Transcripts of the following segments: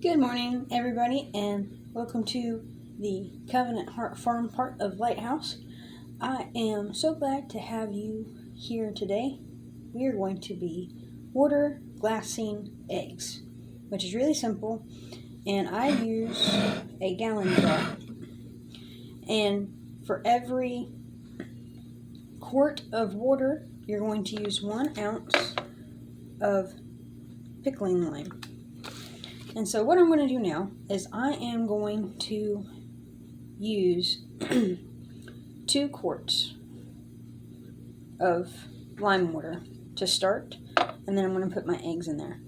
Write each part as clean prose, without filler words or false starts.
Good morning, everybody, and welcome to the Covenant Heart Farm part of Lighthouse. I am so glad to have you here today. We are going to be water glassing eggs, which is really simple, and I use a gallon jar. And for every quart of water, you're going to use 1 ounce of pickling lime. And so what I'm going to do now is I am going to use 2 quarts of lime water to start, and then I'm going to put my eggs in there.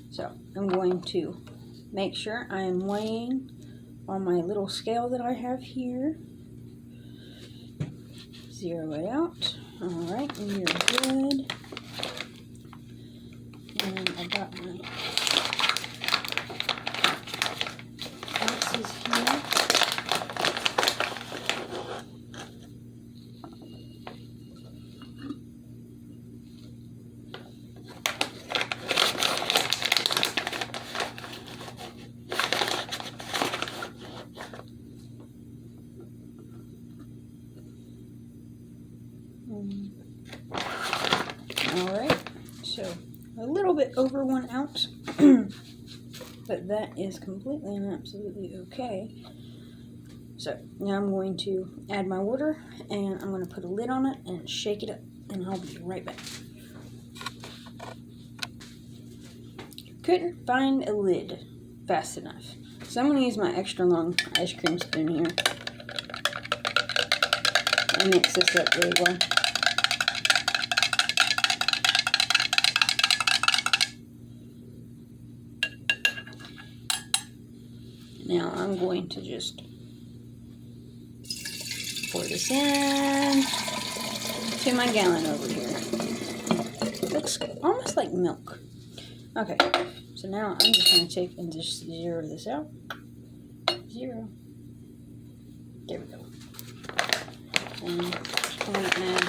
So I'm going to make sure I am weighing on my little scale that I have here. Zero it out. Alright, and you're good. And I got my ounces here. Alright, so a little bit over 1 ounce, but that is completely and absolutely okay. So now I'm going to add my water, and I'm going to put a lid on it and shake it up, and I'll be right back. Couldn't find a lid fast enough, so I'm going to use my extra long ice cream spoon here and mix this up really well. Now I'm going to just pour this in to my gallon over here. Looks almost like milk. Okay, so now I'm just going to take and just zero this out. Zero. There we go. And I'm going to add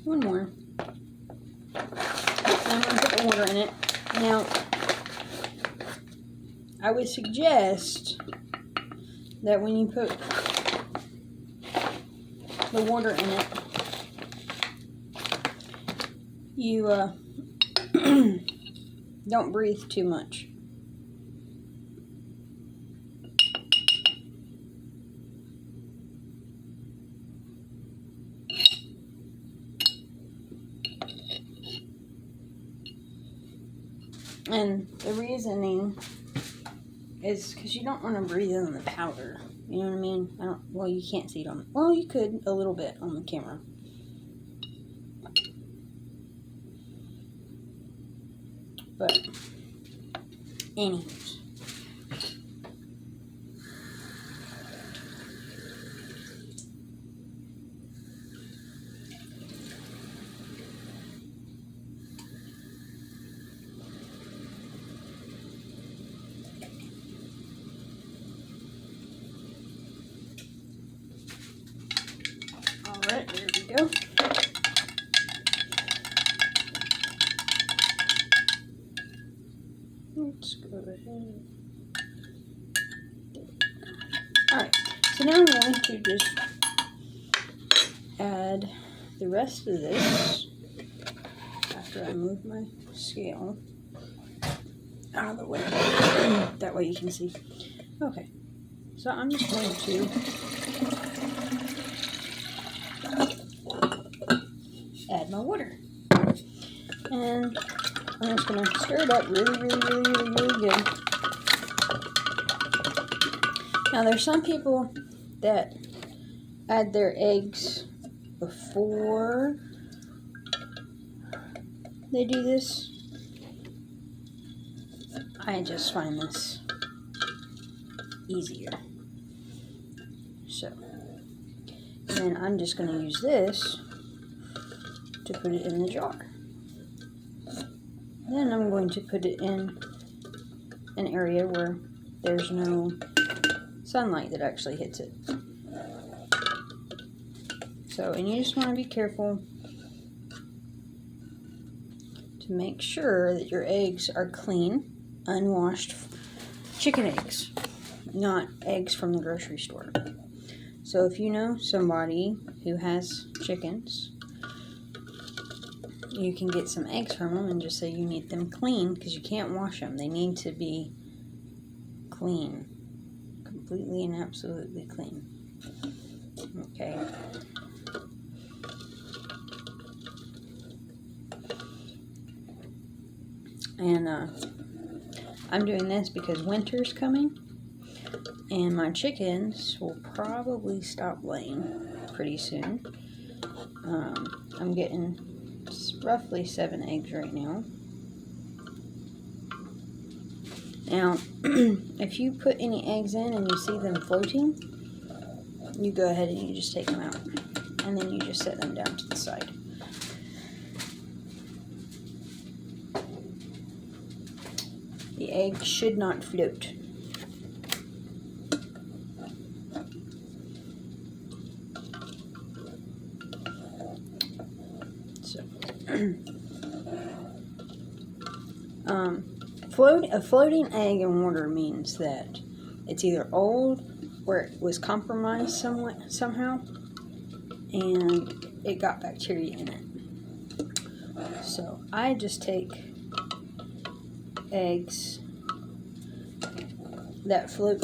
one more. I'm going to put the water in it. Now, I would suggest that when you put the water in it, you don't breathe too much. And the reasoning is because you don't want to breathe in the powder. You know what I mean? Well, you can't see it on. Well, you could a little bit on the camera. But, anyways. Alright, there we go. Let's go ahead. Alright, so now I'm going to just add the rest of this after I move my scale out of the way. That way you can see. Okay, so I'm just going to add my water. And I'm just going to stir it up really good. Now, there's some people that add their eggs before they do this. I just find this easier. So, then I'm just going to use this to put it in the jar. Then I'm going to put it in an area where there's no sunlight that actually hits it. So, and you just want to be careful to make sure that your eggs are clean, unwashed chicken eggs, not eggs from the grocery store. So if you know somebody who has chickens, you can get some eggs from them and just say you need them clean, because you can't wash them. They need to be clean, completely and absolutely clean. Okay. And I'm doing this because winter's coming, and my chickens will probably stop laying pretty soon. I'm getting roughly 7 eggs right now. Now, if you put any eggs in and you see them floating, you go ahead and you just take them out, and then you just set them down to the side. The egg should not float. So, a floating egg in water means that it's either old or it was compromised somehow, and it got bacteria in it. So I just take eggs that float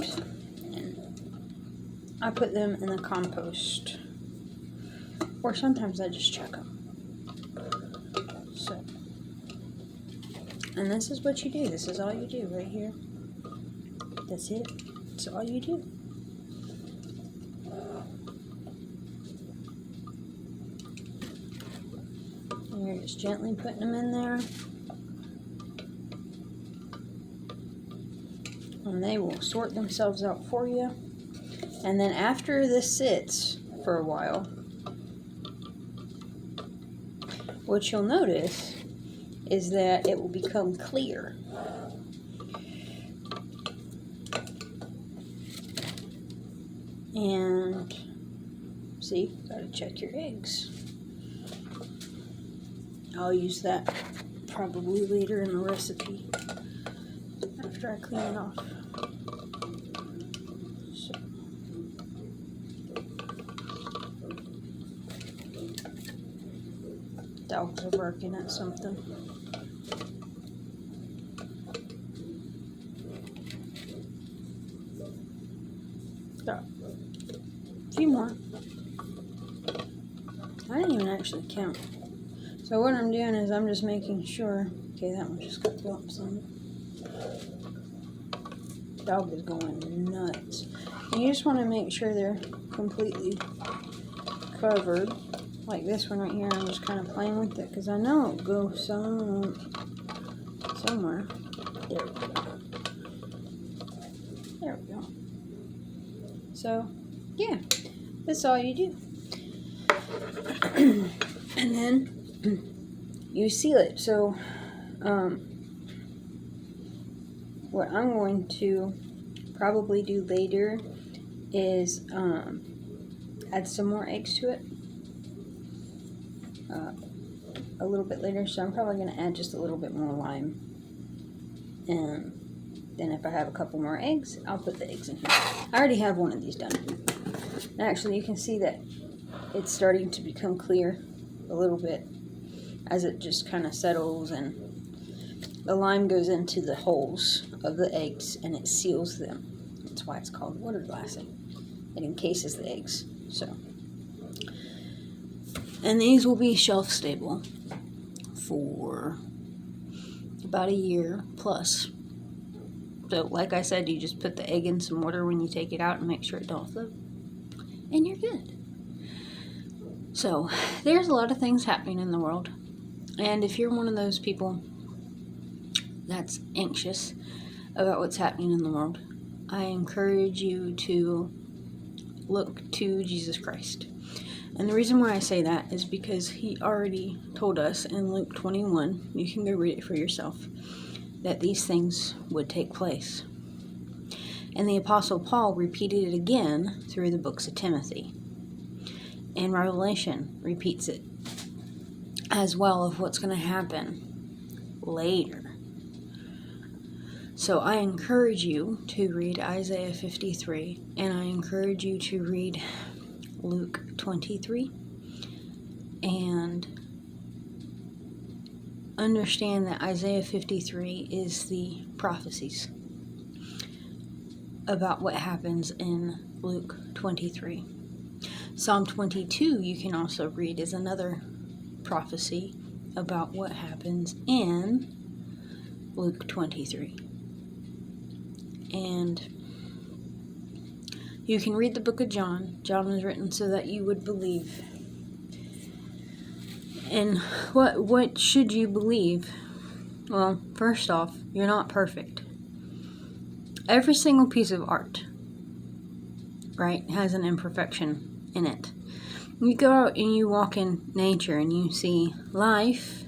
and I put them in the compost, or sometimes I just chuck them. So, and this is what you do. This is all you do right here. That's it. That's all you do. And you're just gently putting them in there, and they will sort themselves out for you. And then after this sits for a while, what you'll notice is that it will become clear. And see, gotta check your eggs. I'll use that probably later in the recipe after I clean it off. So, dogs are barking at something. Stop. A few more. I didn't even actually count. So what I'm doing is I'm just making sure. Okay, that one just got lumps on it. Dog is going nuts. And you just want to make sure they're completely covered. Like this one right here, I'm just kind of playing with it because I know it'll go somewhere. There we go. There we go. So, yeah, that's all you do. And then you seal it. So, what I'm going to probably do later is add some more eggs to it a little bit later. So I'm probably going to add just a little bit more lime, and then if I have a couple more eggs, I'll put the eggs in here. I already have one of these done. And actually, you can see that it's starting to become clear a little bit as it just kind of settles, and the lime goes into the holes of the eggs and it seals them. That's why it's called water glassing. It encases the eggs. So, and these will be shelf stable for about a year plus. So, like I said, you just put the egg in some water when you take it out and make sure it don't float, and you're good. So, there's a lot of things happening in the world, and if you're one of those people that's anxious about what's happening in the world, I encourage you to look to Jesus Christ. And the reason why I say that is because he already told us in Luke 21, you can go read it for yourself, that these things would take place. And the Apostle Paul repeated it again through the books of Timothy. And Revelation repeats it as well of what's going to happen later. So I encourage you to read Isaiah 53, and I encourage you to read Luke 23, and understand that Isaiah 53 is the prophecies about what happens in Luke 23. Psalm 22 you can also read is another prophecy about what happens in Luke 23. And you can read the book of John. John was written so that you would believe. And what should you believe? Well, first off, you're not perfect. Every single piece of art, right, has an imperfection in it. You go out and you walk in nature and you see life,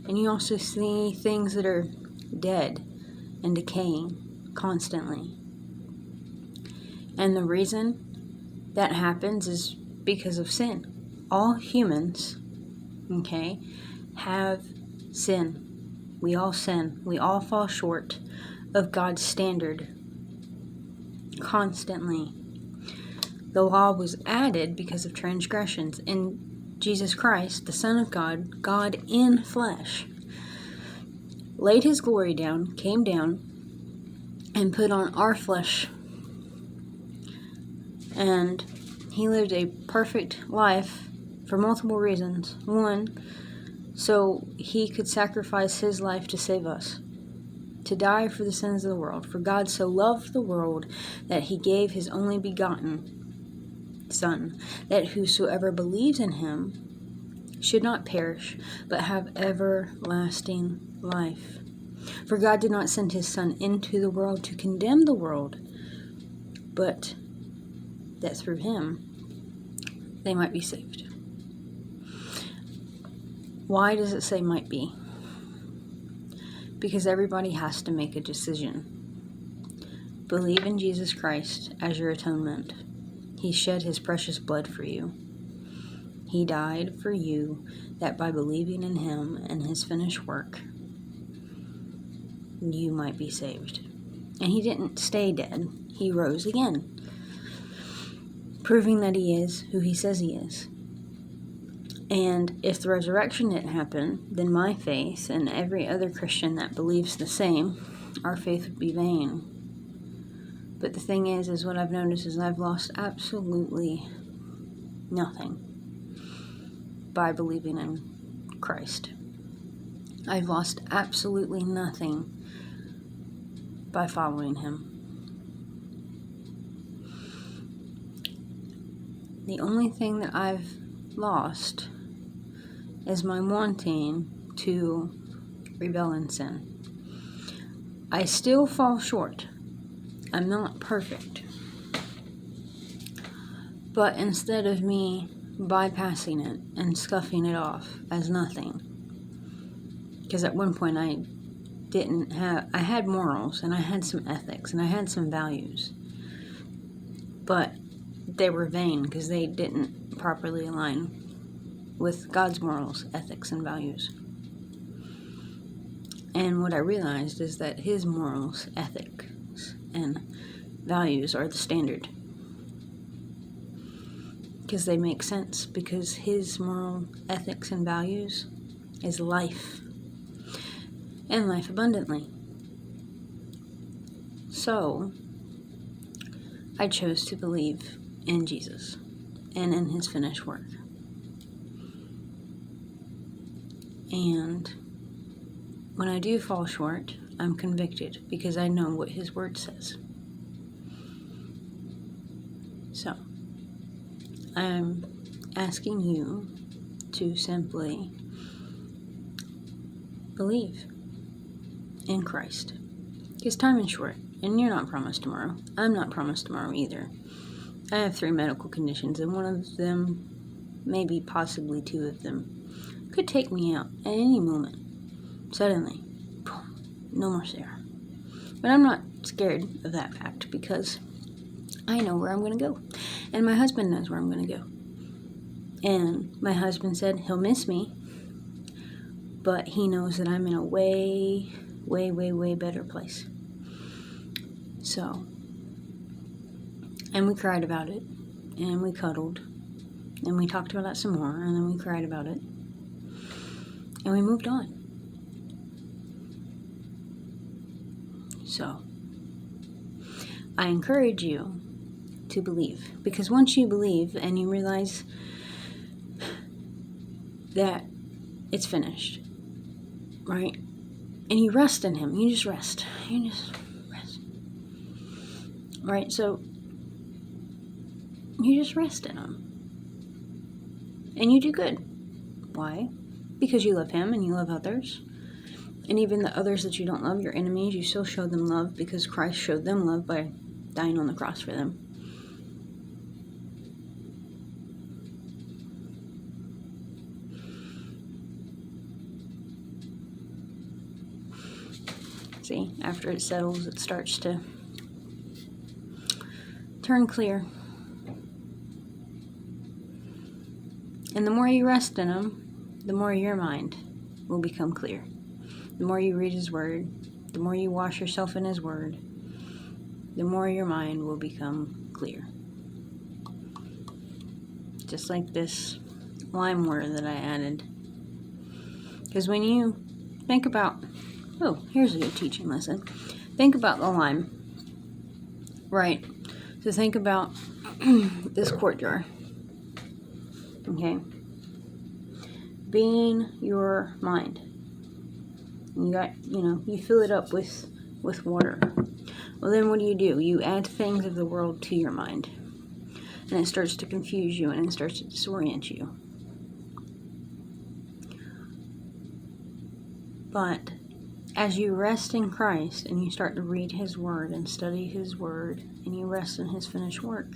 and you also see things that are dead and decaying constantly. And the reason that happens is because of sin. All humans, okay, have sin. We all sin. We all fall short of God's standard constantly. The law was added because of transgressions, and Jesus Christ, the Son of God, God in flesh, laid his glory down, came down, and put on our flesh. And he lived a perfect life for multiple reasons. One, so he could sacrifice his life to save us, to die for the sins of the world. For God so loved the world that he gave his only begotten Son, that whosoever believes in him should not perish, but have everlasting life. For God did not send his Son into the world to condemn the world, but that through him they might be saved. Why does it say might be? Because everybody has to make a decision. Believe in Jesus Christ as your atonement. He shed his precious blood for you. He died for you, that by believing in him and his finished work, you might be saved. And he didn't stay dead. He rose again, proving that he is who he says he is. And if the resurrection didn't happen, then my faith and every other Christian that believes the same, our faith would be vain. But the thing is what I've noticed is I've lost absolutely nothing by believing in Christ. I've lost absolutely nothing by following him. The only thing that I've lost is my wanting to rebel in sin. I still fall short. I'm not perfect. But instead of me bypassing it and scuffing it off as nothing, because at one point I had morals and I had some ethics and I had some values, but they were vain because they didn't properly align with God's morals, ethics, and values. And what I realized is that his morals, ethics, and values are the standard. Because they make sense, because his moral ethics and values is life. And life abundantly. So, I chose to believe in Jesus and in his finished work. And when I do fall short, I'm convicted because I know what his word says. So, I'm asking you to simply believe in Christ. Because time is short, and you're not promised tomorrow. I'm not promised tomorrow either. I have 3 medical conditions, and one of them, maybe possibly 2 of them, could take me out at any moment. Suddenly, boom, no more Sarah. But I'm not scared of that fact because I know where I'm going to go. And my husband knows where I'm going to go. And my husband said he'll miss me, but He knows that I'm in a way, way, way, way better place. So, and we cried about it, and we cuddled, and we talked about it some more, and then we cried about it, and we moved on. So, I encourage you to believe, because once you believe and you realize that it's finished, right? And you rest in Him. You just rest. You just rest. Right? So, you just rest in Him. And you do good. Why? Because you love Him and you love others. And even the others that you don't love, your enemies, you still show them love because Christ showed them love by dying on the cross for them. See, after it settles, it starts to turn clear. And the more you rest in Him, the more your mind will become clear. The more you read His Word, the more you wash yourself in His Word, the more your mind will become clear. Just like this lime water that I added. Because when you think about, oh, here's a good teaching lesson. Think about the lime. Right. So think about this quart jar. Okay. Being your mind. You got, you fill it up with water. Well, then what do? You add things of the world to your mind. And it starts to confuse you and it starts to disorient you. But as you rest in Christ and you start to read His Word and study His Word and you rest in His finished work,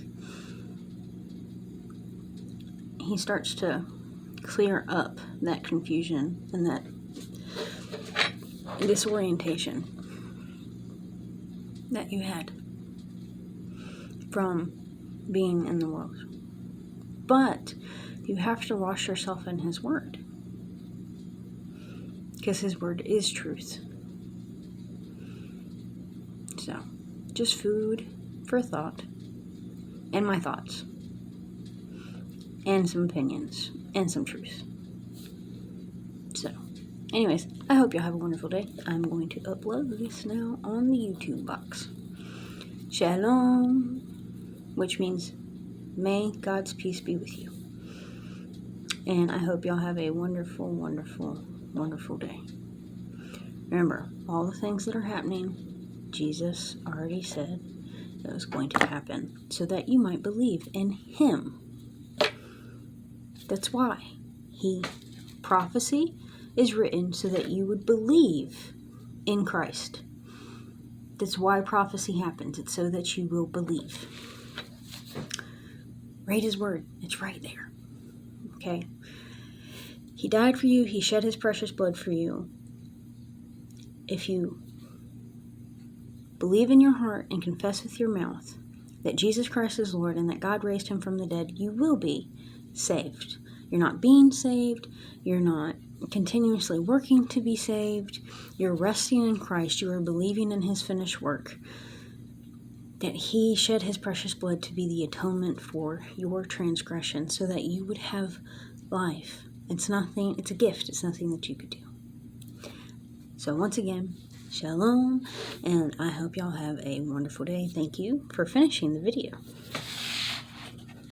He starts to clear up that confusion and that disorientation that you had from being in the world. But you have to wash yourself in His Word, because His Word is truth. So, just food for thought, and my thoughts, and some opinions, and some truth. So, anyways, I hope y'all have a wonderful day. I'm going to upload this now on the YouTube box. Shalom, which means may God's peace be with you. And I hope y'all have a wonderful, wonderful, wonderful day. Remember, all the things that are happening, Jesus already said that was going to happen so that you might believe in Him. That's why prophecy is written so that you would believe in Christ. That's why prophecy happens. It's so that you will believe. Read His Word. It's right there. Okay? He died for you. He shed His precious blood for you. If you believe in your heart and confess with your mouth that Jesus Christ is Lord and that God raised Him from the dead, you will be saved. You're not being saved. You're not continuously working to be saved. You're resting in Christ. You are believing in His finished work, that He shed His precious blood to be the atonement for your transgression so that you would have life. It's a gift. It's nothing that you could do. So once again, shalom, and I hope y'all have a wonderful day. Thank you for finishing the video.